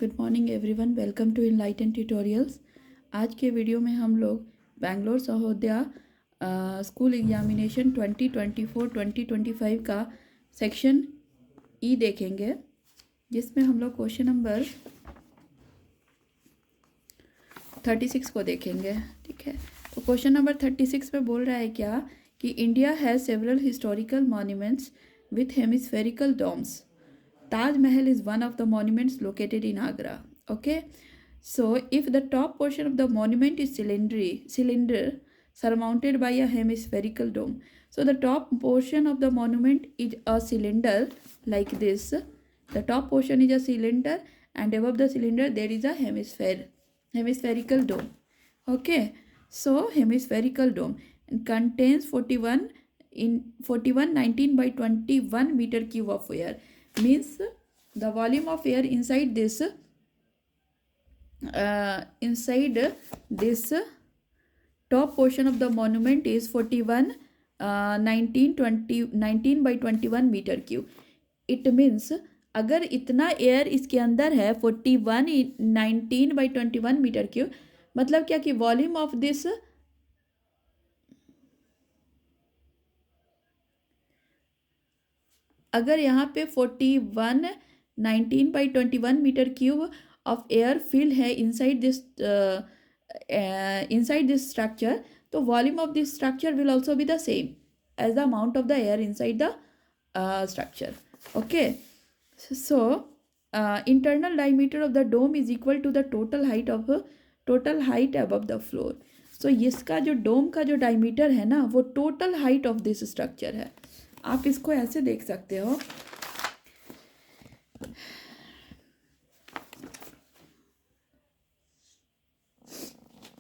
Good morning everyone, welcome to Enlighten Tutorials. आज के video में हम लोग बेंगलोर सहोदया स्कूल एग्जामिनेशन 2024-2025 का सेक्शन ई देखेंगे, जिसमें हम लोग क्वेश्चन नंबर 36 को देखेंगे। ठीक है, तो क्वेश्चन नंबर 36 में बोल रहा है क्या कि India has several historical monuments with hemispherical domes. Taj Mahal is one of the monuments located in Agra. Okay, so if the top portion of the monument is cylinder surmounted by a hemispherical dome, so the top portion of the monument is a cylinder like this. The top portion is a cylinder, and above the cylinder there is a hemispherical dome. Okay, so hemispherical dome contains 4119 by 21 meter cube of air. Means the volume of air inside this top portion of the monument is 19 by 21 meter cube. It means अगर इतना air इसके अंदर है 19 by 21 metre cube, मतलब क्या कि volume of this अगर यहाँ पे 19 by 21 metre cube of air fill है इनसाइड दिस स्ट्रक्चर, तो volume of this structure will also be the same as the amount of the air inside the structure. Okay, so internal diameter of the dome is equal to the total height above the floor. So इसका जो dome का जो diameter है ना, वो total height of this structure है. आप इसको ऐसे देख सकते हो,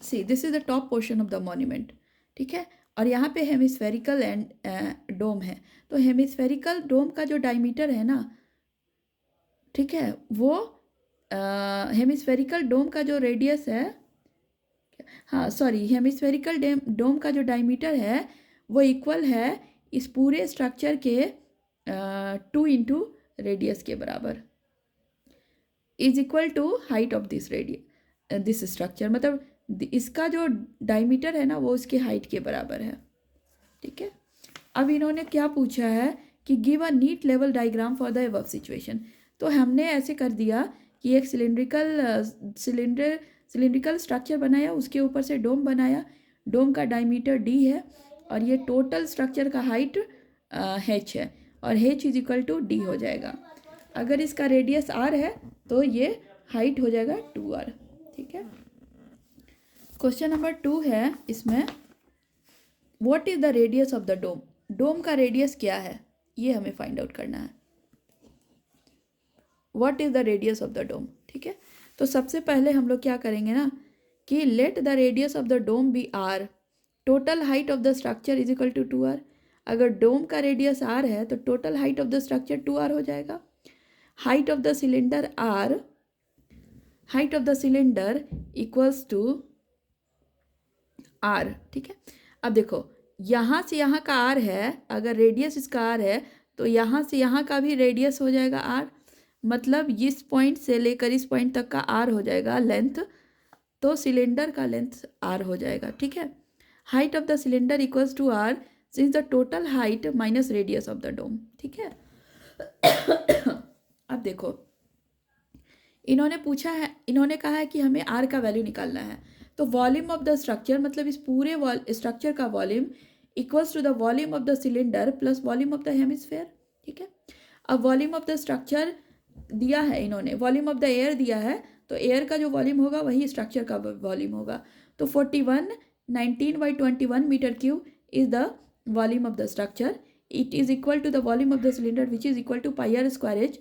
see this is the top portion of the monument. ठीक है, और यहाँ पे हेमिस्फेरिकल एंड डोम है. तो हेमिस्फेरिकल डोम का जो डायमीटर है ना, ठीक है, वो हेमिस्फेरिकल डोम का जो रेडियस है, हाँ सॉरी, हेमिस्फेरिकल डोम का जो डायमीटर है वो इक्वल है इस पूरे स्ट्रक्चर के 2 इंटू रेडियस के बराबर, is equal to height of this structure. मतलब इसका जो डायमीटर है ना, वो उसके हाइट के बराबर है. ठीक है, अब इन्होंने क्या पूछा है कि गिव अ नीट लेवल diagram for the above situation. तो हमने ऐसे कर दिया कि एक सिलिंड्रिकल स्ट्रक्चर बनाया, उसके ऊपर से डोम बनाया. डोम का डायमीटर d है और ये टोटल स्ट्रक्चर का हाइट h है, और h is equal to d हो जाएगा. अगर इसका रेडियस r है तो ये हाइट हो जाएगा 2r. ठीक है, क्वेश्चन नंबर 2 है इसमें, what is the radius of the dome. Dome का रेडियस क्या है, ये हमें फाइंड आउट करना है. What is the radius of the dome. ठीक है, तो सबसे पहले हम लोग क्या करेंगे ना कि let the radius of the dome be r, total height of the structure is equal to 2r. अगर डोम का रेडियस r है तो total height of the structure 2r हो जाएगा. Height of the cylinder r, height of the cylinder equals to r. ठीक है, अब देखो यहाँ से यहाँ का r है, अगर रेडियस इसका r है तो यहाँ से यहाँ का भी रेडियस हो जाएगा r. मतलब इस पॉइंट से लेकर इस पॉइंट तक का r हो जाएगा लेंथ, तो सिलेंडर का लेंथ r हो जाएगा. ठीक है, height of the cylinder equals to r since the total height minus radius of the dome. ठीक है, अब देखो इन्होंने पूछा है, इन्होंने कहा है कि हमें r का वैल्यू निकालना है. तो वॉल्यूम ऑफ द स्ट्रक्चर, मतलब इस पूरे स्ट्रक्चर का volume equals to the volume of the cylinder plus volume of the hemisphere. ठीक है, अब वॉल्यूम ऑफ द स्ट्रक्चर दिया है इन्होंने, वॉल्यूम ऑफ द एयर दिया है, तो एयर का जो वॉल्यूम होगा वही स्ट्रक्चर का वॉल्यूम होगा. तो 19 by 21 metre cube is the volume of the structure. It is equal to the volume of the cylinder which is equal to pi R square H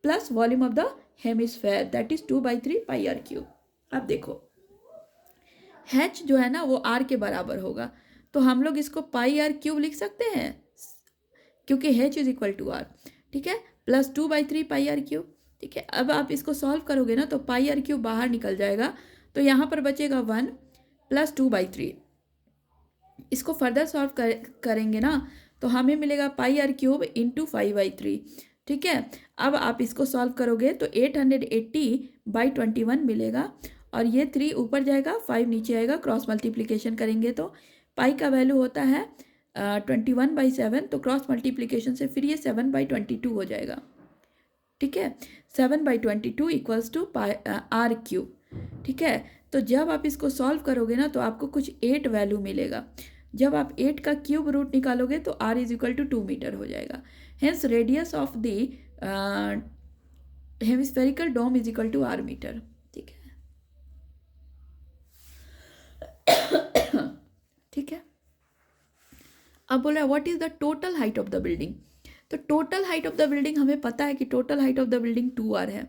plus volume of the hemisphere that is 2/3 pi R cube. अब देखो h जो है ना वो r के बराबर होगा, तो हम लोग इसको पाई आर क्यूब लिख सकते हैं क्योंकि h is equal to r. ठीक है, प्लस 2/3 पाई आर क्यूब. ठीक है, अब आप इसको सॉल्व करोगे ना तो पाई आर क्यूब बाहर निकल जाएगा, तो यहाँ पर बचेगा 1 प्लस 2/3. इसको फर्दर सॉल्व करेंगे ना तो हमें मिलेगा पाई आर क्यूब इंटू 5/3. ठीक है। अब आप इसको सॉल्व करोगे तो 880/21 मिलेगा, और ये 3 ऊपर जाएगा, 5 नीचे आएगा, क्रॉस मल्टीप्लिकेशन करेंगे तो पाई का वैल्यू होता है 21/7, तो क्रॉस मल्टीप्लिकेशन से फिर ये 7/22 हो जाएगा। ठीक है, 7/22 इक्वल्स टू R³ ठीक है। तो जब आप इसको सॉल्व करोगे ना तो आपको कुछ 8 वैल्यू मिलेगा। जब आप 8 का क्यूब रूट निकालोगे तो R = 2 मीटर हो जाएगा। Hence radius of the hemispherical dome = R metre. ठीक है, ठीक है। अब बोला what is the total height of the building. तो total height of the building हमें पता है कि total height of the building 2R है।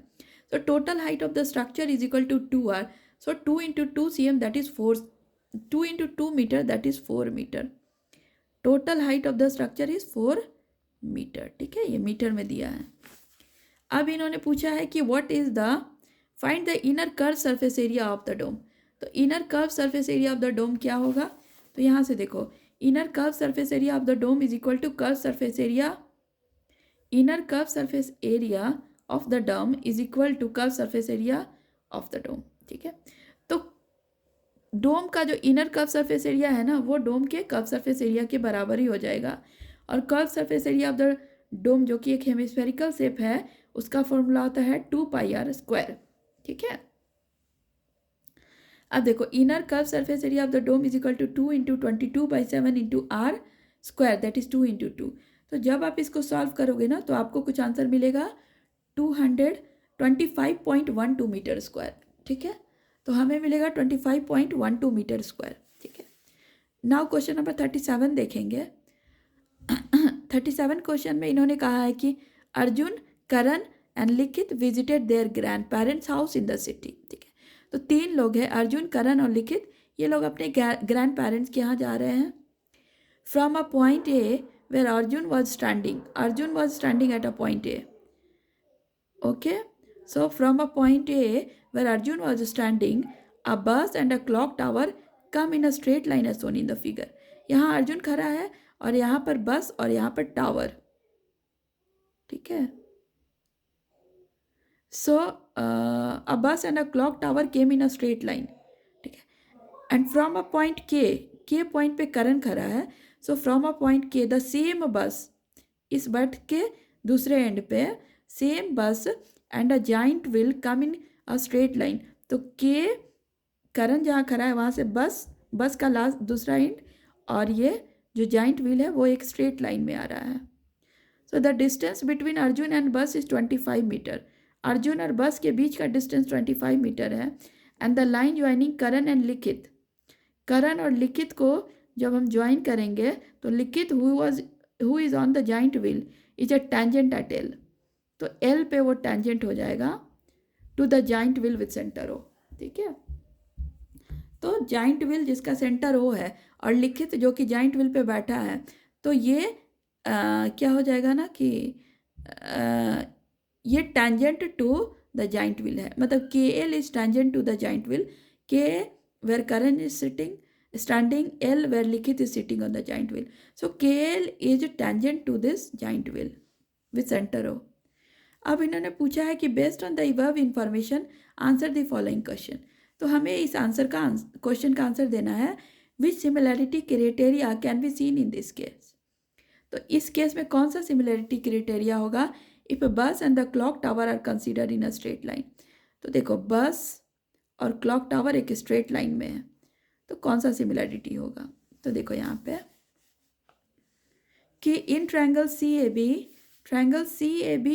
तो total height of the structure = 2R। So 2 × 2 cm that is 4, 2 × 2 metre that is 4 metre. Total height of the structure is 4 metre. ठीक है, ये metre में दिया है। अब इन्होंने पूछा है कि what is the find the inner curve surface area of the dome. तो inner curve surface area of the dome क्या होगा, तो यहाँ से देखो, inner curve surface area of the dome = curve surface area, inner curve surface area of the dome = curve surface area of the dome. ठीक है, तो डोम का जो इनर कर्व सरफेस एरिया है ना, वो डोम के कर्व सरफेस एरिया के बराबर ही हो जाएगा। और curve surface area of the dome जो कि एक हेमिस्फेरिकल शेप है, उसका फॉर्मूला होता है 2πr²। ठीक है, अब देखो, inner curve surface area of the dome = 2 × 22/7 × R² that is 2 × 2। तो जब आप इसको सॉल्व करोगे ना तो आपको कुछ आंसर मिलेगा 225.12 मीटर स्क्वायर। ठीक है, तो हमें मिलेगा 25.12 मीटर स्क्वायर। ठीक है, नाउ क्वेश्चन नंबर 37 देखेंगे। 37 क्वेश्चन में इन्होंने कहा है कि Arjun, Karan and Likhit visited their grandparents house in the city. ठीक है, तो 3 लोग हैं, अर्जुन, करण और लिखित। ये लोग अपने ग्रैंड पेरेंट्स के यहाँ जा रहे हैं। From a point A where Arjun was standing, Arjun was standing at a point A. Okay, so from a point A where Arjun was standing, a bus and a clock tower come in a straight line as shown in the figure। यहाँ अर्जुन खड़ा है और यहाँ पर बस और यहाँ पर टावर। ठीक है, so a bus and a clock tower came in a straight line। ठीक है, and from a point K point पे करण खड़ा है। so from a point K the same bus, इस बट के दूसरे एंड पे सेम बस and a giant wheel come in a straight line. तो के करण जहाँ खड़ा है वहाँ से बस का लास्ट दूसरा एंड और ये जो जाइंट व्हील है वो एक स्ट्रेट लाइन में आ रहा है। So the distance between Arjun and बस इज 25 मीटर। अर्जुन और बस के बीच का डिस्टेंस 25 मीटर है। And the line joining Karan and लिखित, करण और लिखित को जब हम ज्वाइन करेंगे तो Likhit who is on the giant wheel is a tangent at L। तो L पे वो टेंजेंट हो जाएगा to the giant wheel with centre O। ठीक है, तो जाइंट व्हील जिसका सेंटर O है और लिखित जो कि जाइंट व्हील पे बैठा है, तो ये क्या हो जाएगा ना कि ये tangent to the giant wheel है। मतलब KL is tangent to the giant wheel, K where Karan is standing, L where लिखित is sitting on the giant wheel। So KL is tangent to this giant wheel with center O। अब इन्होंने पूछा है कि based on the above information answer the following question. तो हमें इस answer का क्वेश्चन का आंसर देना है which similarity criteria can be seen in this case. तो इस केस में कौन सा सिमिलैरिटी क्राइटेरिया होगा if bus and the clock tower are considered in a straight line. तो देखो, बस और क्लॉक टावर एक स्ट्रेट लाइन में है, तो कौन सा सिमिलैरिटी होगा। तो देखो यहाँ पे कि इन ट्रायंगल CAB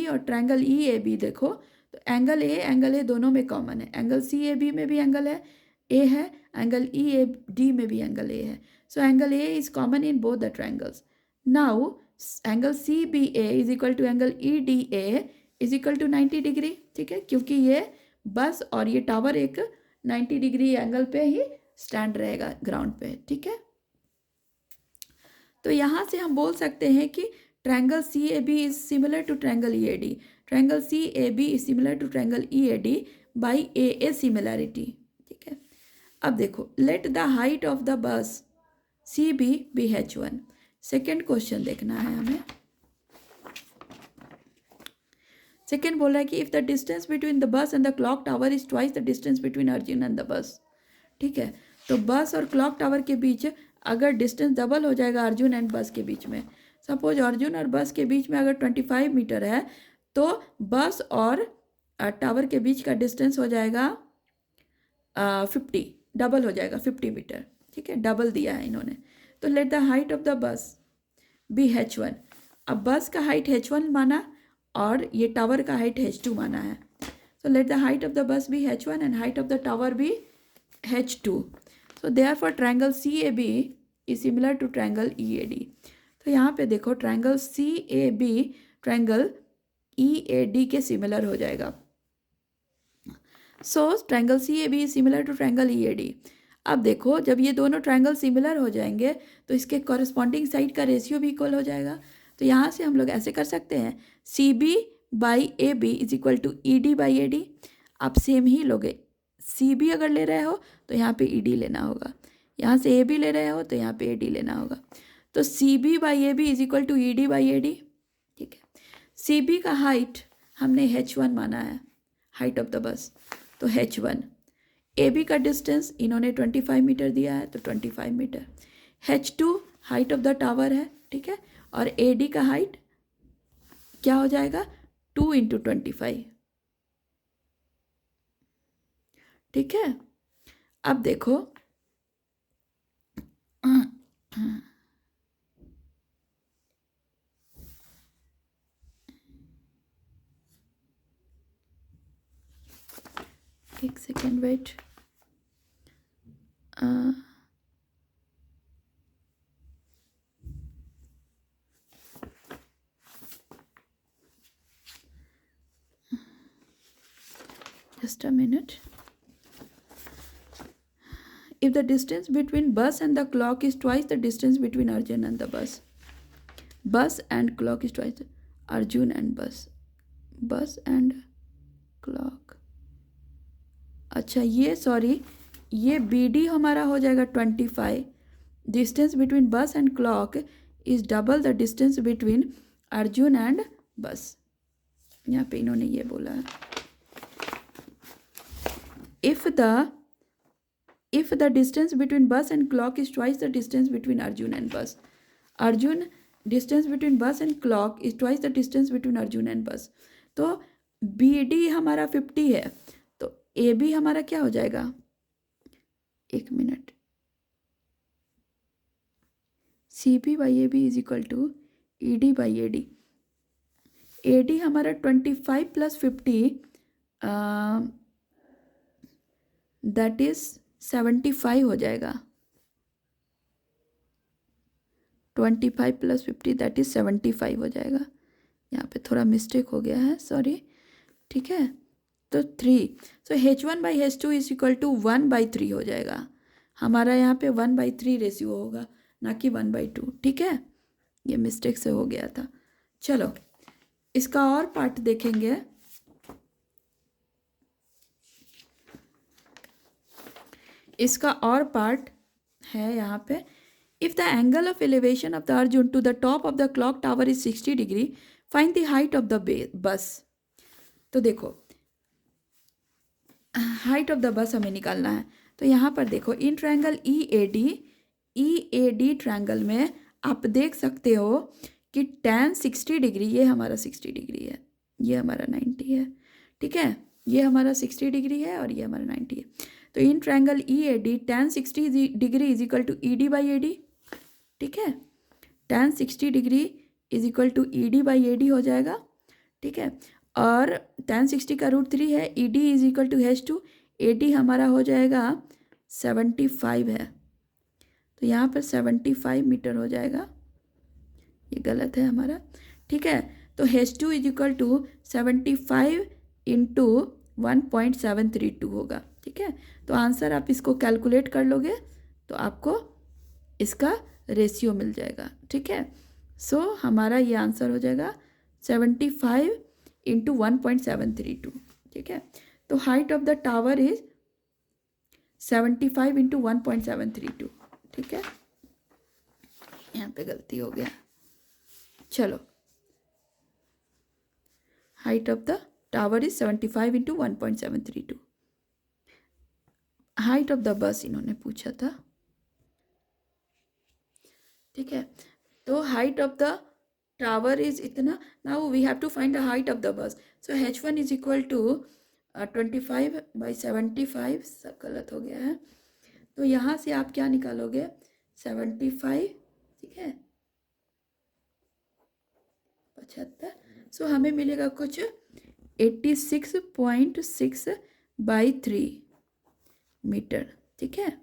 और ट्रायंगल EAB देखो, तो एंगल ए दोनों में कॉमन है। एंगल CAB में भी एंगल है ए है, एंगल EAD में भी एंगल ए है। So angle A is common in both the triangles. Now angle CBA is equal to angle EDA is equal to 90 degree. ठीक है, क्योंकि ये बस और ये टावर एक 90 डिग्री एंगल पे ही स्टैंड रहेगा ग्राउंड पे। ठीक है, तो यहाँ से हम बोल सकते हैं कि triangle CAB is similar to triangle EAD, triangle CAB is similar to triangle EAD by AA similarity. ठीक है, अब देखो, let the height of the bus CB be H1। Second question देखना है हमें। सेकेंड बोल रहा है कि if the distance between the bus and the clock tower is twice the distance between Arjun and the bus. ठीक है, तो बस और क्लॉक टावर के बीच अगर डिस्टेंस डबल हो जाएगा अर्जुन एंड बस के बीच में, सपोज अर्जुन और बस के बीच में अगर 25 मीटर है, तो बस और टावर के बीच का डिस्टेंस हो जाएगा 50, डबल हो जाएगा 50 मीटर। ठीक है, डबल दिया है इन्होंने। तो let the height of the bus be h1। अब बस का हाइट h1 माना और ये टावर का हाइट h2 माना है। So let the height of the bus be h1 and height of the tower be h2. So therefore triangle CAB is similar to triangle EAD. तो यहाँ पे देखो triangle CAB triangle EAD के similar हो जाएगा। So triangle CAB is similar to triangle EAD. अब देखो जब ये दोनों ट्रायंगल सिमिलर हो जाएंगे तो इसके कॉरस्पॉन्डिंग साइड का रेशियो भी इक्वल हो जाएगा। तो यहाँ से हम लोग ऐसे कर सकते हैं, CB by AB is equal to ED by AD। आप सेम ही लोगे, CB अगर ले रहे हो तो यहाँ पे ED लेना होगा, यहाँ से AB ले रहे हो तो यहाँ पे AD लेना होगा। तो CB by AB is equal to ED by AD। ठीक है, CB का हाइट हमने h1 माना है, हाइट ऑफ द बस, तो h1। AB का डिस्टेंस इन्होंने 25 मीटर दिया है तो 25 metre. h2 height of the tower है। ठीक है, और AD का हाइट क्या हो जाएगा, 2 इंटू 25। ठीक है, अब देखो एक second wait, just a minute. If the distance between bus and the clock is twice the distance between Arjun and the bus, bus and clock is twice, Arjun and bus and clock। अच्छा ये sorry, ये BD हमारा हो जाएगा 25। Distance between बस and clock is double the distance between Arjun and बस। यहाँ पे इन्होंने ये बोला है, if the distance between bus and clock is twice the distance between Arjun and bus, Arjun distance between bus and clock is twice the distance between Arjun and bus। तो BD हमारा 50 है, तो AB हमारा क्या हो जाएगा, एक मिनट, CB by AB is equal to ED by AD। AD हमारा 25 प्लस 50 दैट इज 75 हो जाएगा। 25 प्लस 50 दैट इज 75 हो जाएगा। यहाँ पे थोड़ा मिस्टेक हो गया है, सॉरी। ठीक है, तो 3, so h1 by h2 is equal to 1/3 हो जाएगा। हमारा यहाँ पे 1/3 रेशियो होगा, ना कि 1/2। ठीक है, ये मिस्टेक से हो गया था। चलो इसका और पार्ट देखेंगे। इसका और पार्ट है यहाँ पे, if the angle of elevation of the Arjun to the top of the clock tower is 60 degree, find the height of the bus. तो देखो हाइट ऑफ द बस हमें निकालना है। तो यहाँ पर देखो इन ट्रायंगल EAD ट्रायंगल में आप देख सकते हो कि tan 60 डिग्री, ये हमारा 60 डिग्री है, ये हमारा 90 है। ठीक है, ये हमारा 60 डिग्री है और ये हमारा 90 है। तो in triangle EAD tan 60 degree is equal to ED by AD। ठीक है, tan 60 degree is equal to ED by AD हो जाएगा। ठीक है, और tan 60 का √3 है, ED is equal to h2, AD हमारा हो जाएगा 75 है, तो यहाँ पर 75 मीटर हो जाएगा, ये गलत है हमारा। ठीक है, तो h2 is equal to 75 into 1.732 होगा। ठीक है, तो आंसर आप इसको कैलकुलेट कर लोगे तो आपको इसका रेशियो मिल जाएगा। ठीक है, सो हमारा ये आंसर हो जाएगा 75 इंटू 1.732। ठीक है, तो height of the tower is 75 into 1.732। ठीक है, यहाँ पे गलती हो गया। चलो height of the tower is 75 into 1.732. Height of the bus इन्होंने पूछा था, ठीक है. तो height of the tower is इतना. Now we have to find the height of the bus. So h1 is equal to 25/75. सब गलत हो गया है. तो यहाँ से आप क्या निकालोगे, 75, ठीक है, 75. सो हमें मिलेगा कुछ 86.6/3 मीटर, ठीक है.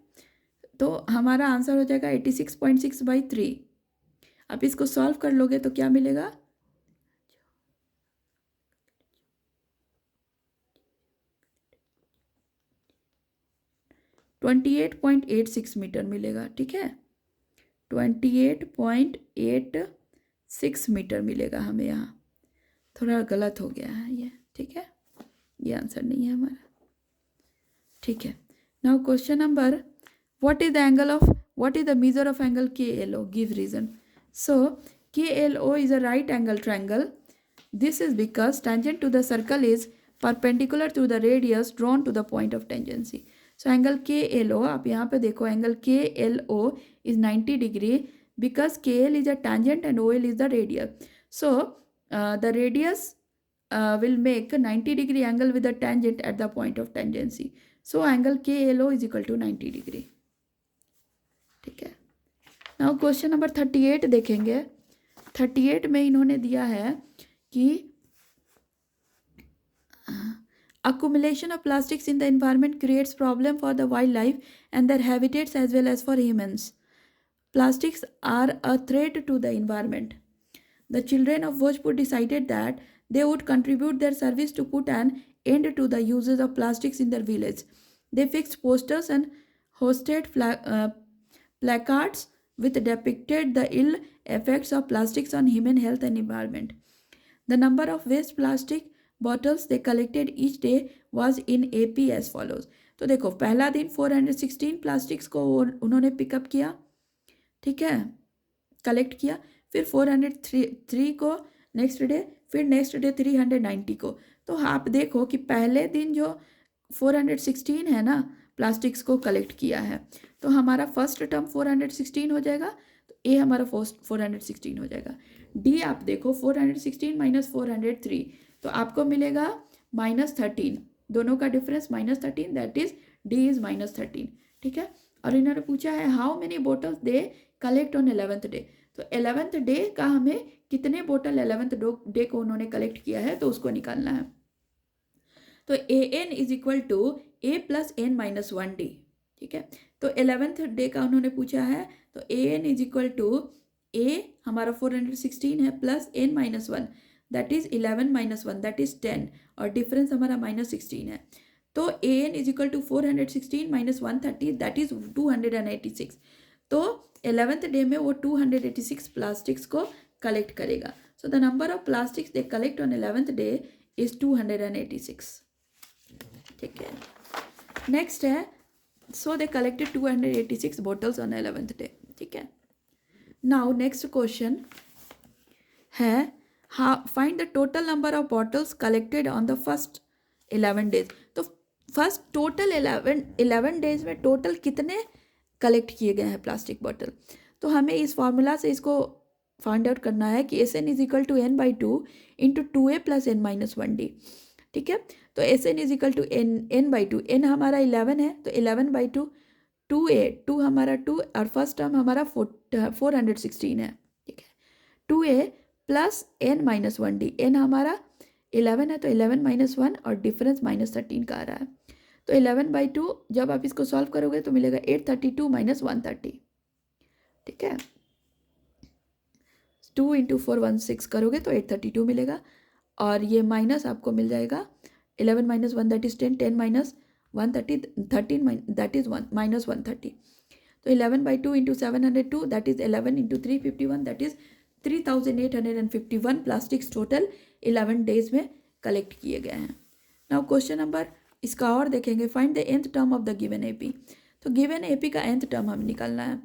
तो हमारा आंसर हो जाएगा 86.6/3. आप इसको सॉल्व कर लोगे तो क्या मिलेगा, 28.86 मीटर मिलेगा, ठीक है. 28.86 मीटर मिलेगा हमें. यहाँ थोड़ा गलत हो गया है ये, ठीक है, ये आंसर नहीं है हमारा, ठीक है. Now question number, what is the measure of angle KLO? Give reason. So KLO is a right angle triangle. This is because tangent to the circle is perpendicular to the radius drawn to the point of tangency. So angle KLO, आप यहाँ पे देखो, angle KLO is 90 degree because KL is a tangent and OL is the radius. So the radius will make 90 degree angle with the tangent at the point of tangency. So angle KLO is equal to 90 degree. ठीक है. Now question number 38 देखेंगे. 38 में इन्होंने दिया है कि accumulation of plastics in the environment creates problem for the wildlife and their habitats as well as for humans. Plastics are a threat to the environment. The children of Bhojpur decided that they would contribute their service to put an end to the uses of plastics in their village. They fixed posters and hosted placards which depicted the ill effects of plastics on human health and environment. The number of waste plastic bottles they collected each day was in AP as follows. तो देखो, पहला दिन 416 plastics को उन्होंने pickup किया, ठीक है, collect किया. फिर 403 को नेक्स्ट डे, फिर नेक्स्ट डे 390 को. तो आप देखो कि पहले दिन जो 416 है ना प्लास्टिक्स को कलेक्ट किया है, तो हमारा फर्स्ट टर्म 416 हो जाएगा. तो ए हमारा फर्स्ट 416 हो जाएगा. डी आप देखो 416 माइनस 403, तो आपको मिलेगा -13. दोनों का difference -13, that is D is -13, ठीक है. और इन्होंने पूछा है how many bottles they collect on 11th day. तो 11th डे का हमें कितने बोतल 11th डे को उन्होंने कलेक्ट किया है तो उसको निकालना है. तो AN is equal to A plus N minus 1D, ठीक है. तो 11th डे का उन्होंने पूछा है, तो AN is equal to A हमारा 416 है plus N minus 1, that is 11 minus 1, that is 10, और डिफरेंस हमारा -16 है. तो AN is equal to 416 minus 130, that is 286. तो 11th डे में वो 286 प्लास्टिक्स को कलेक्ट करेगा. So the number of plastics they collect on 11th day is 286, ठीक है. नेक्स्ट है, so they collected 286 bottles on 11th day, ठीक है. नाउ नेक्स्ट क्वेश्चन है, find the total number of bottles collected on the first 11 days. तो first total 11 days में टोटल कितने कलेक्ट किए गए हैं प्लास्टिक बॉटल. तो हमें इस फॉर्मूला से इसको फाइंड आउट करना है कि SN is equal to N/2 into 2A plus N minus 1D, ठीक है. तो SN is equal to N/2, N हमारा 11 है, तो 11/2, 2A, 2 हमारा 2, और फर्स्ट टर्म हमारा 416 है, ठीक है. 2A plus N minus 1D, N हमारा 11 है, तो 11 माइनस 1, और डिफरेंस -13 का आ रहा है. तो 11/2 जब आप इसको सॉल्व करोगे तो मिलेगा 832 माइनस 130, ठीक है. 2 × 4 16 करोगे तो 832 मिलेगा, और ये माइनस आपको मिल जाएगा 11 minus 1 that is 10, 10 minus 130, 13 that is -130. तो 11/2 into 702 that is 11 into 351 that is 3851 plastics total 11 days में कलेक्ट किए गए हैं. नाउ क्वेश्चन नंबर इसका और देखेंगे, find the nth term of the given AP. तो गिवन AP का nth टर्म हमें निकालना है.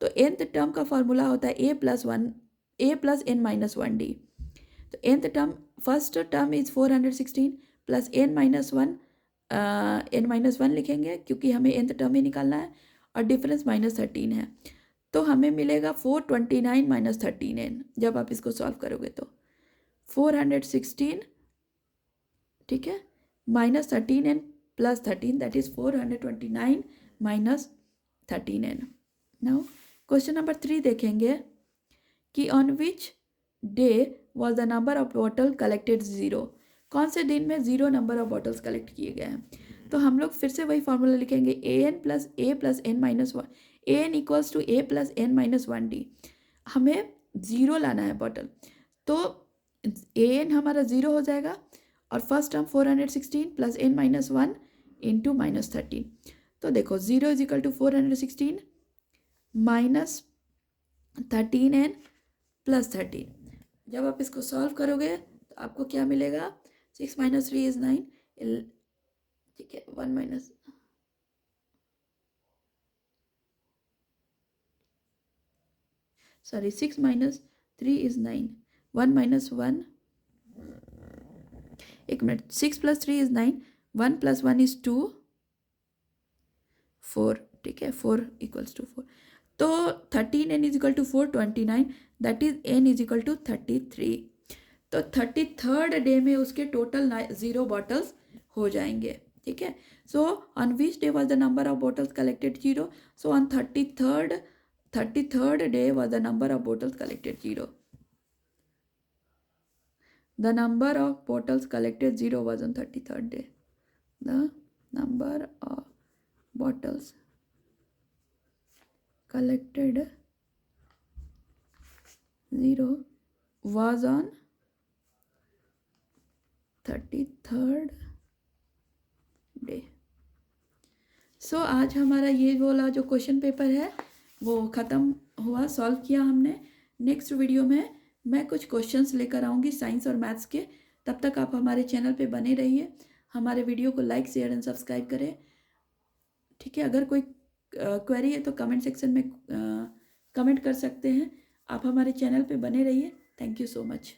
तो nth टर्म का फॉर्मूला होता है A plus N minus 1D. तो nth term first term is 416 plus n-1 लिखेंगे क्योंकि हमें nth टर्म ही निकालना है, और डिफरेंस -13 है, तो हमें मिलेगा 429 माइनस 13n। जब आप इसको सॉल्व करोगे तो 416, ठीक है, minus 13n plus 13, that is 429 minus 13n। Now question number 3 देखेंगे कि on which day was the number of bottle collected 0। कौन से दिन में 0 नंबर ऑफ बॉटल्स कलेक्ट किए गए हैं। तो हम लोग फिर से वही फॉर्मूला लिखेंगे, an plus a plus n minus 1, an equals to a plus n minus 1d। हमें 0 लाना है बॉटल, तो an हमारा 0 हो जाएगा, और first term 416 plus n minus 1 into minus 13। तो देखो 0 is equal to 416 minus 13n plus 13। जब आप इसको सॉल्व करोगे तो आपको क्या मिलेगा, 6 माइनस 3 इज 9, ठीक है, 1 minus, sorry 6 minus 3 is 9, 1 minus 1, एक minute, 6 plus 3 is 9, 1 plus 1 is 2, 4, ठीक है, 4 इक्वल्स टू 4। तो 13n is equal to 429, that is n is equal to 33। तो 33rd डे में उसके टोटल 0 बॉटल्स हो जाएंगे, ठीक है। So on which day was the number of bottles collected 0। So on 33rd day was the number of bottles collected 0। The number of bottles collected 0 was on 33rd day. The number of bottles collected 0 was on 33rd day. सो आज हमारा ये वाला जो question paper है वो ख़त्म हुआ, solve किया हमने। नेक्स्ट वीडियो में मैं कुछ क्वेश्चंस लेकर आऊँगी साइंस और मैथ्स के। तब तक आप हमारे चैनल पे बने रहिए, हमारे वीडियो को लाइक शेयर एंड सब्सक्राइब करें, ठीक है। अगर कोई क्वेरी है तो कमेंट सेक्शन में कमेंट कर सकते हैं। आप हमारे चैनल पे बने रहिए। Thank you so much.